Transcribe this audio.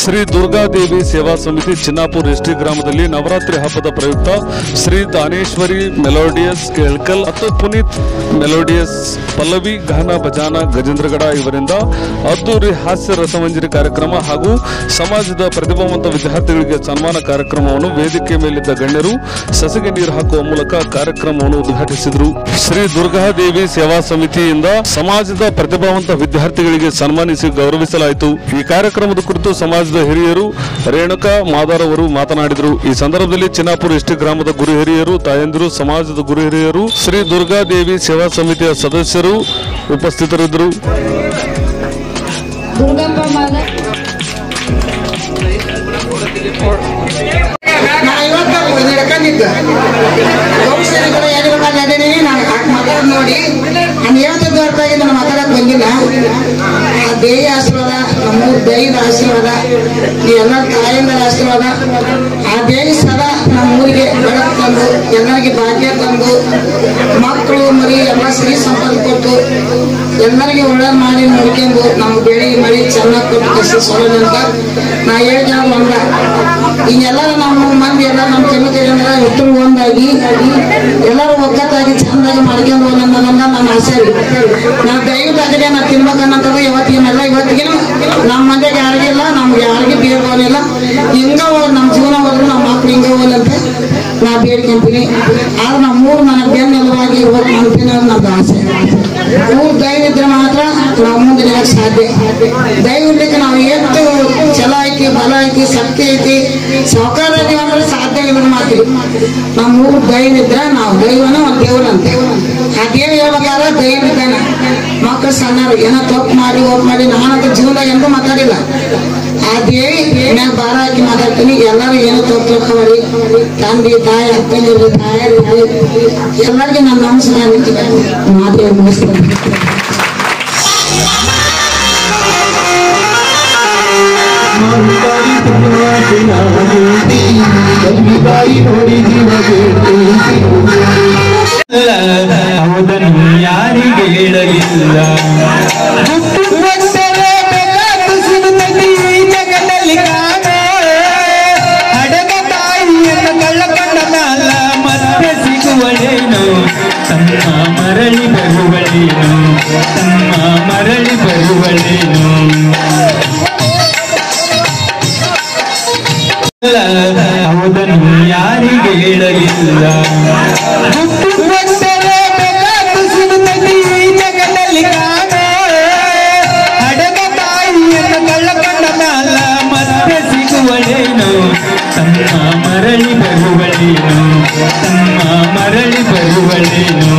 ಶ್ರೀ ದುರ್ಗಾದೇವಿ ಸೇವಾ ಸಮಿತಿ ಚಿನ್ನಾಪುರ ಎಸ್ಟಿ ಗ್ರಾಮದಲ್ಲಿ ನವರಾತ್ರಿ ಹಬ್ಬದ ಪ್ರಯುಕ್ತ ಶ್ರೀ ದಾನೇಶ್ವರಿ ಮೆಲೋಡಿಯಸ್ ಕೇಳ್ಕಲ್ ಮತ್ತು ಪುನೀತ್ ಮೆಲೋಡಿಯಸ್ ಪಲ್ಲವಿ ಗಾನ ಭಜಾನ ಗಜೇಂದ್ರಗಡ ಇವರಿಂದ ಅದ್ದೂರಿ ಹಾಸ್ಯ ರಸಮಂಜರಿ ಕಾರ್ಯಕ್ರಮ ಹಾಗೂ ಸಮಾಜದ ಪ್ರತಿಭಾವಂತ ವಿದ್ಯಾರ್ಥಿಗಳಿಗೆ ಸನ್ಮಾನ ಕಾರ್ಯಕ್ರಮವನ್ನು ವೇದಿಕೆ ಮೇಲಿದ್ದ ಗಣ್ಯರು ಸಸಿಗೆ ನೀರು ಹಾಕುವ ಮೂಲಕ ಕಾರ್ಯಕ್ರಮವನ್ನು ಉದ್ಘಾಟಿಸಿದರು. ಶ್ರೀ ದುರ್ಗಾದೇವಿ ಸೇವಾ ಸಮಿತಿಯಿಂದ ಸಮಾಜದ ಪ್ರತಿಭಾವಂತ ವಿದ್ಯಾರ್ಥಿಗಳಿಗೆ ಸನ್ಮಾನಿಸಿ ಗೌರವಿಸಲಾಯಿತು. ಈ ಕಾರ್ಯಕ್ರಮದ ಕುರಿತು ಸಮಾಜದ ಹಿರಿಯರು ರೇಣುಕಾ ಮಾದಾರ್ ಅವರು ಮಾತನಾಡಿದರು. ಈ ಸಂದರ್ಭದಲ್ಲಿ ಚಿನ್ನಾಪುರ ಎಸ್ಟಿ ಗ್ರಾಮದ ಗುರು ಹಿರಿಯರು, ತಾಯಂದಿರು, ಸಮಾಜದ ಗುರು ಹಿರಿಯರು, ಶ್ರೀ ದುರ್ಗಾದೇವಿ ಸೇವಾ ಸಮಿತಿಯ ಸದಸ್ಯರು ಉಪಸ್ಥಿತರಿದ್ದರು. ನೋಡಿ ನಾನು ಹೇಳ್ತಿದ್ದು ಅರ್ಥ ಆಗಿದೆ, ನಾನು ಮಾತಾಡಕ್ ಬಂದಿಲ್ಲ. ಆ ದೇವಿ ಆಶೀರ್ವಾದ, ನಮ್ಮೂರು ದೈವದ ಆಶೀರ್ವಾದ, ಎಲ್ಲ ತಾಯಿಂದರ ಆಶೀರ್ವಾದ. ಆ ದೇವಿ ಸದಾ ನಮ್ಮೂರಿಗೆ ಬೆಳಕು ತಂದು, ಎಲ್ಲರಿಗೆ ಭಾಗ್ಯ ತಂದು, ಮಕ್ಕಳು ಮರಿ ಎಲ್ಲ ಶ್ರೀ ಸಂಪತ್ತು ಕೊಟ್ಟು ಎಲ್ಲರಿಗೆ ಒಳ್ಳೇದು ಮಾಡಿ ನೋಡ್ಕೊಂಡು ನಮ್ಮ ಬೆಳೆ ಮಳಿ ಚೆನ್ನಾಗಿ ಕೊಟ್ಟು ಕಸಿ ಸೊಳ್ಳೆ ಅಂತ ನಾ ಹೇಳ್ತಾ ಒಂದ. ಈಗೆಲ್ಲರೂ ನಮ್ಮ ಮಂದಿ ಎಲ್ಲ ನಮ್ಮ ಕೆಮಿಕಲ್ ಹುಟ್ಟರು ಒಂದಾಗಿ ಎಲ್ಲರೂ ಒಗ್ಗಟ್ಟಾಗಿ ಚಂದಾಗಿ ಮಾಡ್ಕೊಂಡು ಹೋಗೋಣ ನನ್ನ ಆಸೆ ರೀ. ನಾವು ದೈವದಾಗಲೇ ನಾವು ತಿನ್ಬೇಕನ್ನೋದು ಇವತ್ತಿಗೆಲ್ಲ ಇವತ್ತಿಗೆ ನಮ್ಮ ಮಂದಿಗೆ ಯಾರಿಗಿಲ್ಲ, ನಮ್ಗೆ ಯಾರಿಗೆ ಬೇರ್ಬೋನಿಲ್ಲ. ಹಿಂಗ ನಮ್ಮ ಜೀವನ ಹೋದ್ರು ನಮ್ಮ ಮಕ್ಳು ಹಿಂಗ ಹೋಗಲಂತ ನಾ ಬೇಡ್ಕೊಂತೀನಿ. ಆದ್ರೆ ನಾವು ಮೂರು ನನಗೆ ಬೆನ್ನೆಲುವಾಗಿ ಇರ್ಬೇಕು ಅಂತೀನಿ ನಮ್ದು ಆಸೆ. ಮೂರು ದೈವ ಇದ್ರೆ ಮಾತ್ರ ನಾವು ಮುಂದೆ ನಿಲ್ಲಕ್ಕೆ ಸಾಧ್ಯ. ದೈವ ಇರ್ಲಿಕ್ಕೆ ನಾವು ಎಷ್ಟು ಛಲ ಐತಿ, ಬಲ ಐತಿ, ಶಕ್ತಿ ಐತಿ, ಸಹಕಾರ ಐತಿ ಅಂದ್ರೆ ಸಾಧ್ಯ ಇಲ್ಲ ಮಾತಿ. ನಾವು ಮೂರು ದೈವ ಇದ್ರೆ ನಾವು ದೈವನ ಒಂದು ದೇವ್ರಂತೆ. ಆ ದೇವ್ ಹೇಳ್ಬೇಕಾದ್ರೆ ದೈವ ಇದ್ದಾನೆ. ಮಕ್ಕಳು ಸಣ್ಣರು ಏನೋ ತಪ್ಪು ಮಾಡಿ ಹೋಗಿ ಮಾಡಿ ನಾನಂತ ಜೀವನದಾಗ ಎಂದೂ ಮಾತಾಡಿಲ್ಲ. ಆ ದೇವಿ ಮ್ಯಾಗ ಭಾರ ಹಾಕಿ ಮಾತಾಡ್ತೀನಿ. ಎಲ್ಲರೂ ಏನೋ ತಪ್ಪು ತಿಳ್ಕೊಬಾರಿ. ತಂದೆ ತಾಯಿ ಅಪ್ಪಂದಿರ್ಲಿ ತಾಯರಿರ್ಲಿ ಎಲ್ಲರಿಗೆ ನಾನು ನಮಸ್ಕಾರ ಮಾತು ಮುಗಿಸ್ತೇನೆ. ಹೌದನ್ನು ಯಾರಿಗೆ ಹೇಳಲಿಲ್ಲ. ಜಗದಲ್ಲಿ ಕಾಣ ಹಡಗ ತಾಯಿಯನ್ನು ಕಳ್ಳಕೊಂಡ ಮ್ಯಾಲ ಮತ್ತೆ ಸಿಗುವಳೇನು, ತಮ್ಮ ಮರಳಿ ಬರುವಳೇನು, ತಮ್ಮ ಮರಳಿ ಬರುವಳೇನು. ಹೌದನ್ನು ಯಾರಿಗೆ ಹೇಳಲಿಲ್ಲ. ಜಗದಲ್ಲಿ ಕಾಣ ಹಡಗ ತಾಯಿಯನ್ನು ಕಳ್ಳಕೊಂಡ ಮ್ಯಾಲ ಮತ್ತೆ ಸಿಗುವಳೇನು, ತಮ್ಮ ಮರಳಿ ಬರುವಳೇನು, ತಮ್ಮ ಮರಳಿ ಬರುವಳೇನು.